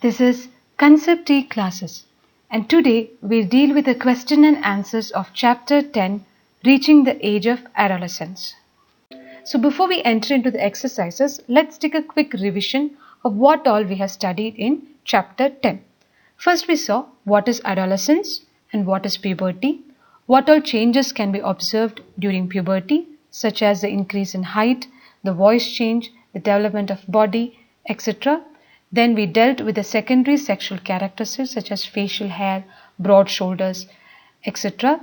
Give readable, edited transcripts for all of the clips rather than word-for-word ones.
This is Concept T classes, and today we'll deal with the question and answers of Chapter 10, Reaching the Age of Adolescence. So before we enter into the exercises, let's take a quick revision of what all we have studied in Chapter 10. First we saw what is adolescence and what is puberty, what all changes can be observed during puberty, such as the increase in height, the voice change, the development of body, etc. Then we dealt with the secondary sexual characteristics such as facial hair, broad shoulders, etc.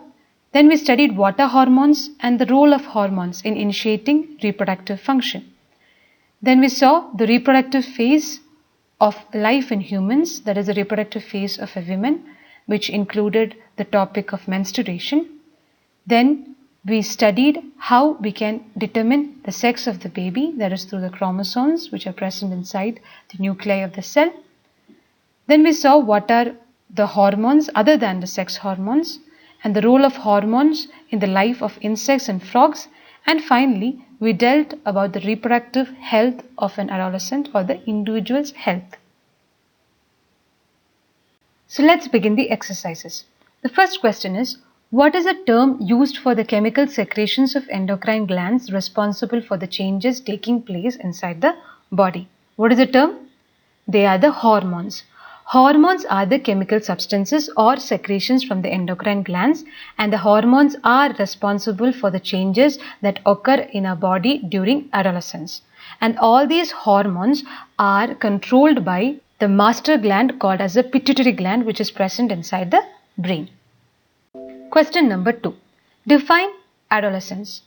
Then we studied what are hormones and the role of hormones in initiating reproductive function. Then we saw the reproductive phase of life in humans, that is the reproductive phase of a woman, which included the topic of menstruation. Then we studied how we can determine the sex of the baby, that is through the chromosomes which are present inside the nuclei of the cell. Then we saw what are the hormones other than the sex hormones and the role of hormones in the life of insects and frogs. And finally, we dealt about the reproductive health of an adolescent or the individual's health. So let's begin the exercises. The first question is, what is a term used for the chemical secretions of endocrine glands responsible for the changes taking place inside the body? What is the term? They are the hormones. Hormones are the chemical substances or secretions from the endocrine glands, and the hormones are responsible for the changes that occur in our body during adolescence. And all these hormones are controlled by the master gland called as the pituitary gland, which is present inside the brain. Question number 2. Define adolescence.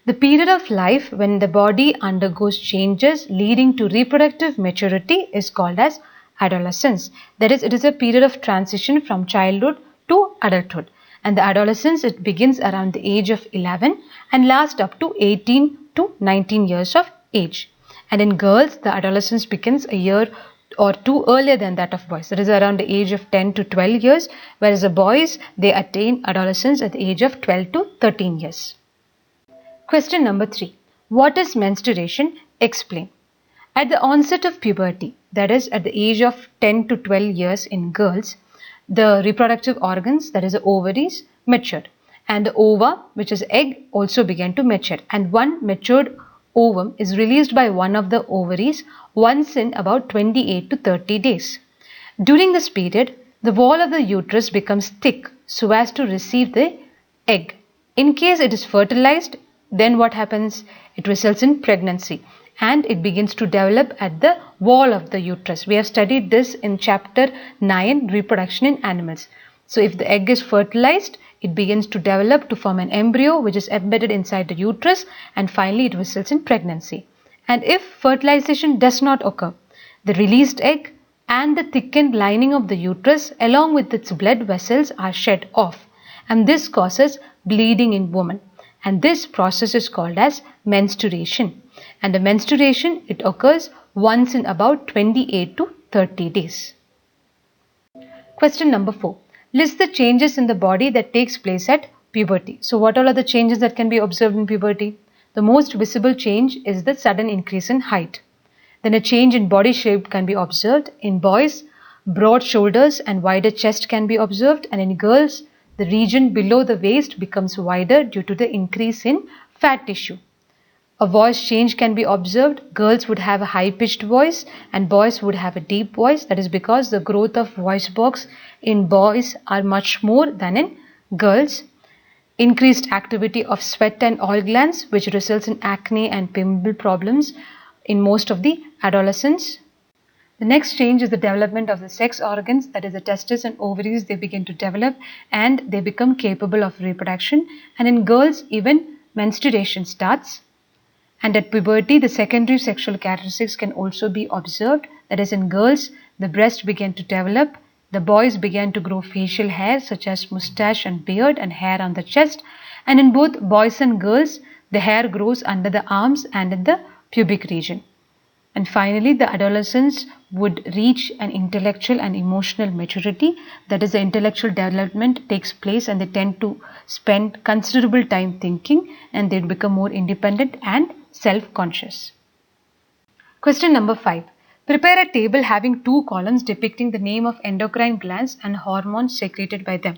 The period of life when the body undergoes changes leading to reproductive maturity is called as adolescence. That is, it is a period of transition from childhood to adulthood. And the adolescence, it begins around the age of 11 and lasts up to 18 to 19 years of age. And in girls, the adolescence begins a year or two earlier than that of boys. That is around the age of 10 to 12 years, whereas the boys, they attain adolescence at the age of 12 to 13 years. Question number 3. What is menstruation? Explain. At the onset of puberty, that is at the age of 10 to 12 years in girls, the reproductive organs, that is the ovaries, matured, and the ova, which is egg, also began to mature, and one matured ovum is released by one of the ovaries once in about 28 to 30 days. During this period, the wall of the uterus becomes thick so as to receive the egg. In case it is fertilized, then what happens? It results in pregnancy and it begins to develop at the wall of the uterus. We have studied this in chapter 9, reproduction in animals. So if the egg is fertilized, it begins to develop to form an embryo which is embedded inside the uterus, and finally it results in pregnancy. And if fertilization does not occur, the released egg and the thickened lining of the uterus along with its blood vessels are shed off, and this causes bleeding in women. And this process is called as menstruation. And the menstruation, it occurs once in about 28 to 30 days. Question number 4. List the changes in the body that takes place at puberty. So what all are the changes that can be observed in puberty? The most visible change is the sudden increase in height. Then a change in body shape can be observed. In boys, broad shoulders and wider chest can be observed, and in girls, the region below the waist becomes wider due to the increase in fat tissue. A voice change can be observed. Girls would have a high-pitched voice and boys would have a deep voice. That is because the growth of voice box in boys are much more than in girls. Increased activity of sweat and oil glands, which results in acne and pimple problems in most of the adolescents. The next change is the development of the sex organs, that is the testes and ovaries, they begin to develop and they become capable of reproduction. And in girls, even menstruation starts. And at puberty, the secondary sexual characteristics can also be observed. That is, in girls, the breast began to develop. The boys began to grow facial hair such as mustache and beard and hair on the chest. And in both boys and girls, the hair grows under the arms and in the pubic region. And finally, the adolescents would reach an intellectual and emotional maturity. That is, the intellectual development takes place and they tend to spend considerable time thinking and they become more independent and self-conscious. Question number 5. Prepare a table having 2 columns depicting the name of endocrine glands and hormones secreted by them.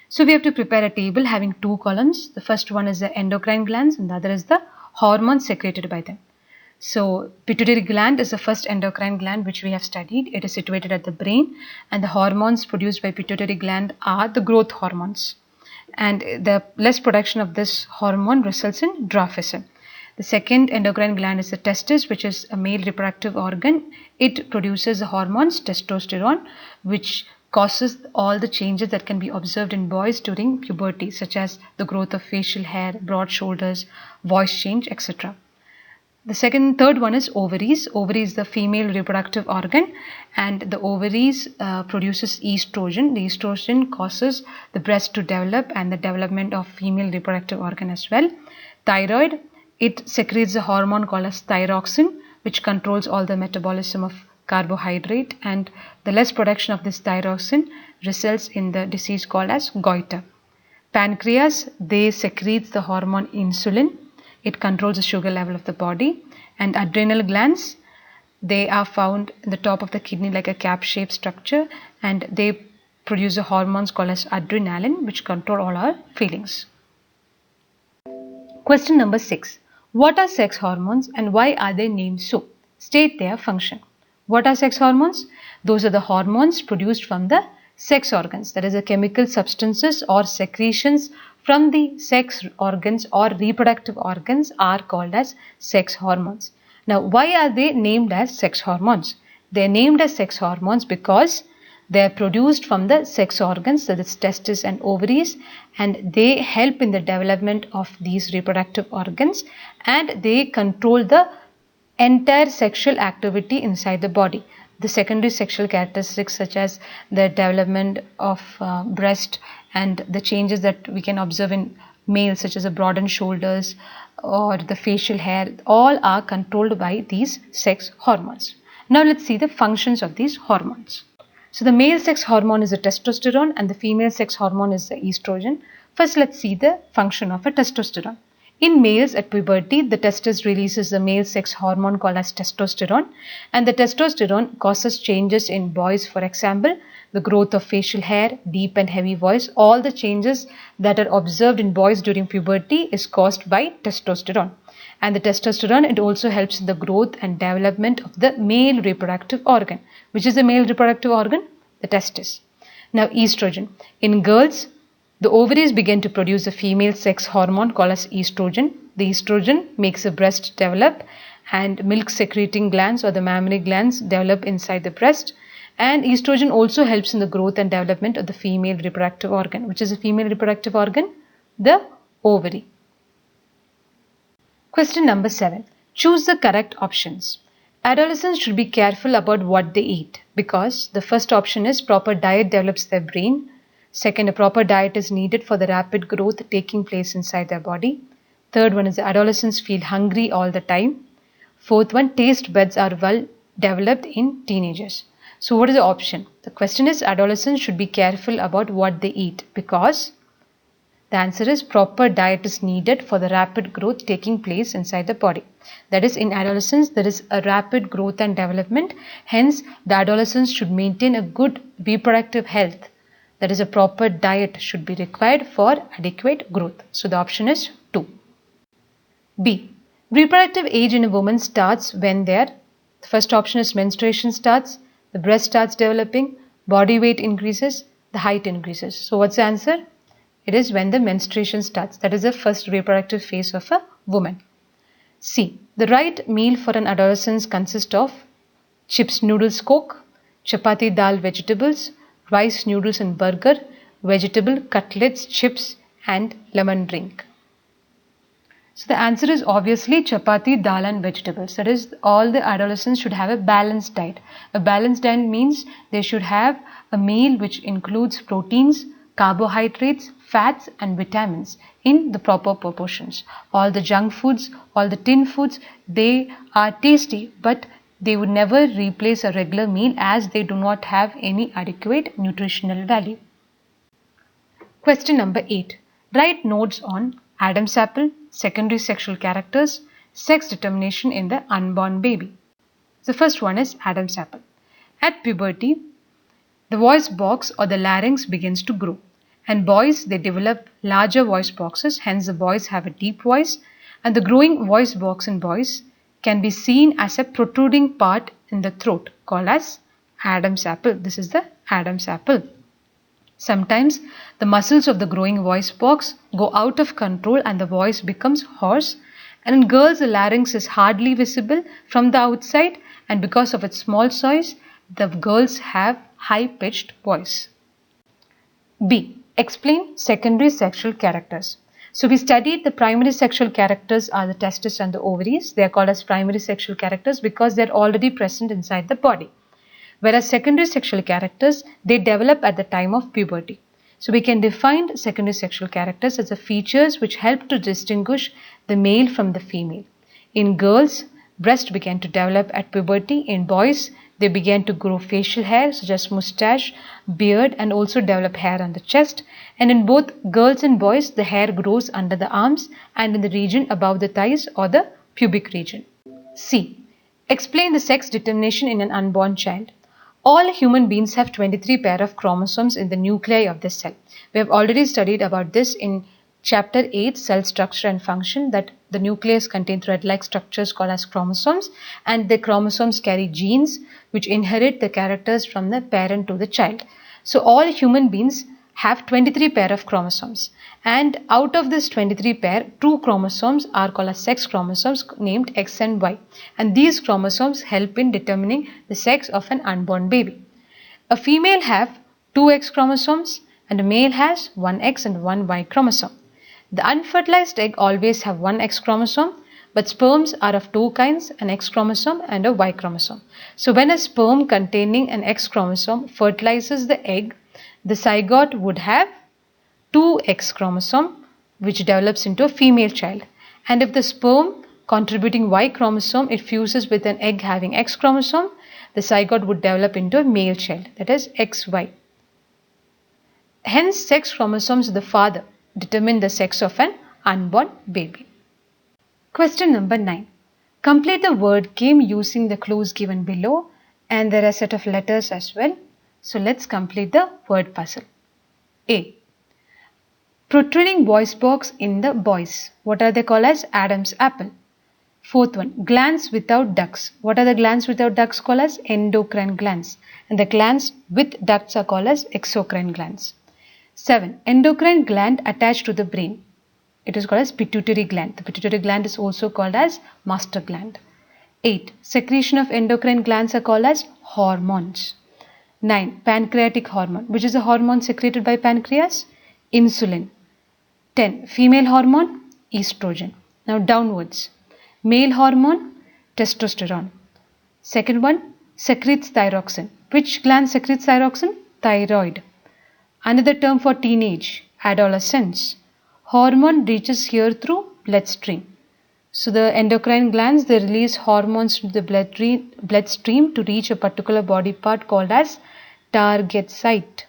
So we have to prepare a table having 2 columns. The first one is the endocrine glands and the other is the hormones secreted by them. So pituitary gland is the first endocrine gland which we have studied. It is situated at the brain, and the hormones produced by pituitary gland are the growth hormones. And the less production of this hormone results in dwarfism. The second endocrine gland is the testis, which is a male reproductive organ. It produces the hormones testosterone, which causes all the changes that can be observed in boys during puberty, such as the growth of facial hair, broad shoulders, voice change, etc. The third one is ovaries. Ovaries is the female reproductive organ, and the ovaries produces estrogen. The estrogen causes the breast to develop and the development of female reproductive organ as well. Thyroid, it secretes a hormone called as thyroxine, which controls all the metabolism of carbohydrate, and the less production of this thyroxine results in the disease called as goiter. Pancreas, they secretes the hormone insulin. It controls the sugar level of the body. And adrenal glands, they are found in the top of the kidney like a cap-shaped structure, and they produce the hormones called as adrenaline, which control all our feelings. Question number 6. What are sex hormones and why are they named so? State their function. What are sex hormones? Those are the hormones produced from the sex organs, that is the chemical substances or secretions from the sex organs or reproductive organs are called as sex hormones. Now, why are they named as sex hormones? They are named as sex hormones because they are produced from the sex organs, that is testes and ovaries, and they help in the development of these reproductive organs, and they control the entire sexual activity inside the body. The secondary sexual characteristics such as the development of breast and the changes that we can observe in males such as the broadened shoulders or the facial hair, all are controlled by these sex hormones. Now let's see the functions of these hormones. So the male sex hormone is the testosterone and the female sex hormone is the estrogen. First let's see the function of a testosterone. In males at puberty, the testis releases the male sex hormone called as testosterone, and the testosterone causes changes in boys. For example, the growth of facial hair, deep and heavy voice, all the changes that are observed in boys during puberty is caused by testosterone. And the testosterone, it also helps in the growth and development of the male reproductive organ. Which is the male reproductive organ? The testis. Now estrogen. In girls, the ovaries begin to produce a female sex hormone called as estrogen. The estrogen makes the breast develop, and milk secreting glands or the mammary glands develop inside the breast. And estrogen also helps in the growth and development of the female reproductive organ. Which is the female reproductive organ? The ovary. Question number 7. Choose the correct options. Adolescents should be careful about what they eat because the first option is proper diet develops their brain. Second, a proper diet is needed for the rapid growth taking place inside their body. Third one is the adolescents feel hungry all the time. Fourth one, taste buds are well developed in teenagers. So what is the option? The question is adolescents should be careful about what they eat because the answer is proper diet is needed for the rapid growth taking place inside the body. That is, in adolescence there is a rapid growth and development. Hence, the adolescents should maintain a good reproductive health. That is, a proper diet should be required for adequate growth. So the option is 2. B. Reproductive age in a woman starts when the first option is menstruation starts, the breast starts developing, body weight increases, the height increases. So what's the answer? It is when the menstruation starts. That is the first reproductive phase of a woman. C. The right meal for an adolescent consists of chips, noodles, coke, chapati, dal, vegetables, rice, noodles and burger, vegetable, cutlets, chips and lemon drink. So the answer is obviously chapati, dal and vegetables. That is, all the adolescents should have a balanced diet. A balanced diet means they should have a meal which includes proteins, carbohydrates, fats and vitamins in the proper proportions. All the junk foods, all the tin foods, they are tasty but they would never replace a regular meal as they do not have any adequate nutritional value. Question number 8. Write notes on Adam's apple, secondary sexual characters, sex determination in the unborn baby. The first one is Adam's apple. At puberty, the voice box or the larynx begins to grow, and boys they develop larger voice boxes, hence the boys have a deep voice, and the growing voice box in boys can be seen as a protruding part in the throat called as Adam's apple. This is the Adam's apple. Sometimes the muscles of the growing voice box go out of control and the voice becomes hoarse, and in girls the larynx is hardly visible from the outside, and because of its small size the girls have high-pitched voice. B. Explain secondary sexual characters. So we studied the primary sexual characters are the testes and the ovaries. They are called as primary sexual characters because they are already present inside the body. Whereas secondary sexual characters, they develop at the time of puberty. So we can define secondary sexual characters as the features which help to distinguish the male from the female. In girls, breast began to develop at puberty. In boys, they began to grow facial hair such as mustache, beard, and also develop hair on the chest. And in both girls and boys, the hair grows under the arms and in the region above the thighs or the pubic region. C. Explain the sex determination in an unborn child. All human beings have 23 pair of chromosomes in the nuclei of the cell. We have already studied about this in Chapter 8, Cell Structure and Function, that the nucleus contains thread-like structures called as chromosomes, and the chromosomes carry genes which inherit the characters from the parent to the child. So all human beings have 23 pair of chromosomes, and out of this 23 pair, 2 chromosomes are called as sex chromosomes named X and Y, and these chromosomes help in determining the sex of an unborn baby. A female have 2 X chromosomes and a male has 1 X and 1 Y chromosome. The unfertilized egg always have 1 X chromosome, but sperms are of 2 kinds, an X chromosome and a Y chromosome. So when a sperm containing an X chromosome fertilizes the egg, the zygote would have 2 X chromosome which develops into a female child. And if the sperm contributing Y chromosome it fuses with an egg having X chromosome, the zygote would develop into a male child, that is XY. Hence sex chromosomes of the father determine the sex of an unborn baby. Question number 9. Complete the word game using the clues given below, and there are a set of letters as well. So let's complete the word puzzle. A. Protruding voice box in the boys. What are they called as? Adam's apple. Fourth one, glands without ducts. What are the glands without ducts called as? Endocrine glands. And the glands with ducts are called as exocrine glands. 7. Endocrine gland attached to the brain. It is called as pituitary gland. The pituitary gland is also called as master gland. 8. Secretion of endocrine glands are called as hormones. 9. Pancreatic hormone. Which is the hormone secreted by pancreas? Insulin. 10. Female hormone? Estrogen. Now downwards. Male hormone? Testosterone. Second one, secretes thyroxine. Which gland secretes thyroxine? Thyroid. Another term for teenage, adolescence. Hormone reaches here through bloodstream. So the endocrine glands, they release hormones to the bloodstream to reach a particular body part called as target site.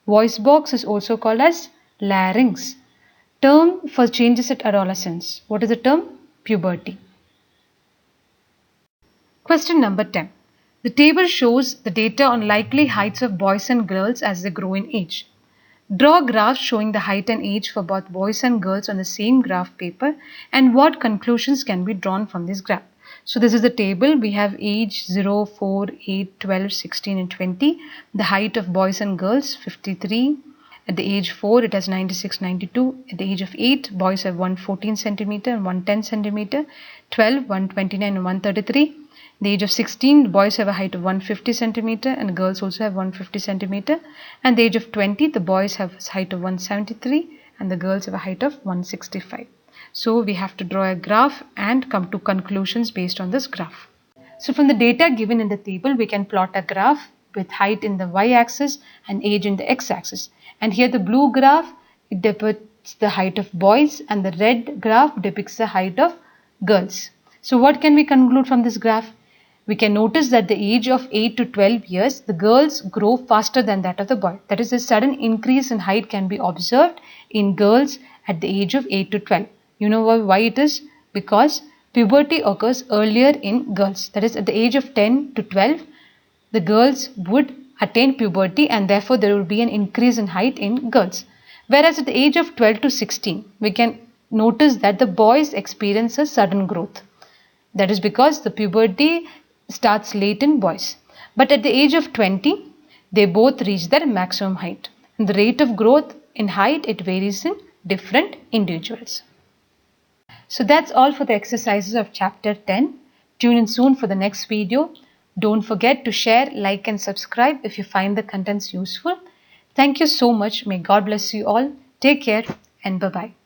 Voice box is also called as larynx. Term for changes at adolescence. What is the term? Puberty. Question number 10. The table shows the data on likely heights of boys and girls as they grow in age. Draw graphs showing the height and age for both boys and girls on the same graph paper, and what conclusions can be drawn from this graph. So this is the table. We have age 0, 4, 8, 12, 16 and 20. The height of boys and girls 53. At the age 4 it has 96, 92. At the age of 8 boys have 114 centimeter and 110 centimeter. 12, 129 and 133. The age of 16, the boys have a height of 150 centimeter and girls also have 150 centimeter. And the age of 20, the boys have a height of 173 and the girls have a height of 165. So we have to draw a graph and come to conclusions based on this graph. So from the data given in the table, we can plot a graph with height in the y-axis and age in the x-axis. And here the blue graph, it depicts the height of boys, and the red graph depicts the height of girls. So what can we conclude from this graph? We can notice that the age of 8 to 12 years, the girls grow faster than that of the boy. That is, a sudden increase in height can be observed in girls at the age of 8 to 12. You know why it is? Because puberty occurs earlier in girls. That is, at the age of 10 to 12, the girls would attain puberty and therefore there will be an increase in height in girls. Whereas at the age of 12 to 16, we can notice that the boys experience a sudden growth. That is because the puberty starts late in boys. But at the age of 20, they both reach their maximum height. And the rate of growth in height, it varies in different individuals. So that's all for the exercises of chapter 10. Tune in soon for the next video. Don't forget to share, like and subscribe if you find the contents useful. Thank you so much. May God bless you all. Take care and bye-bye.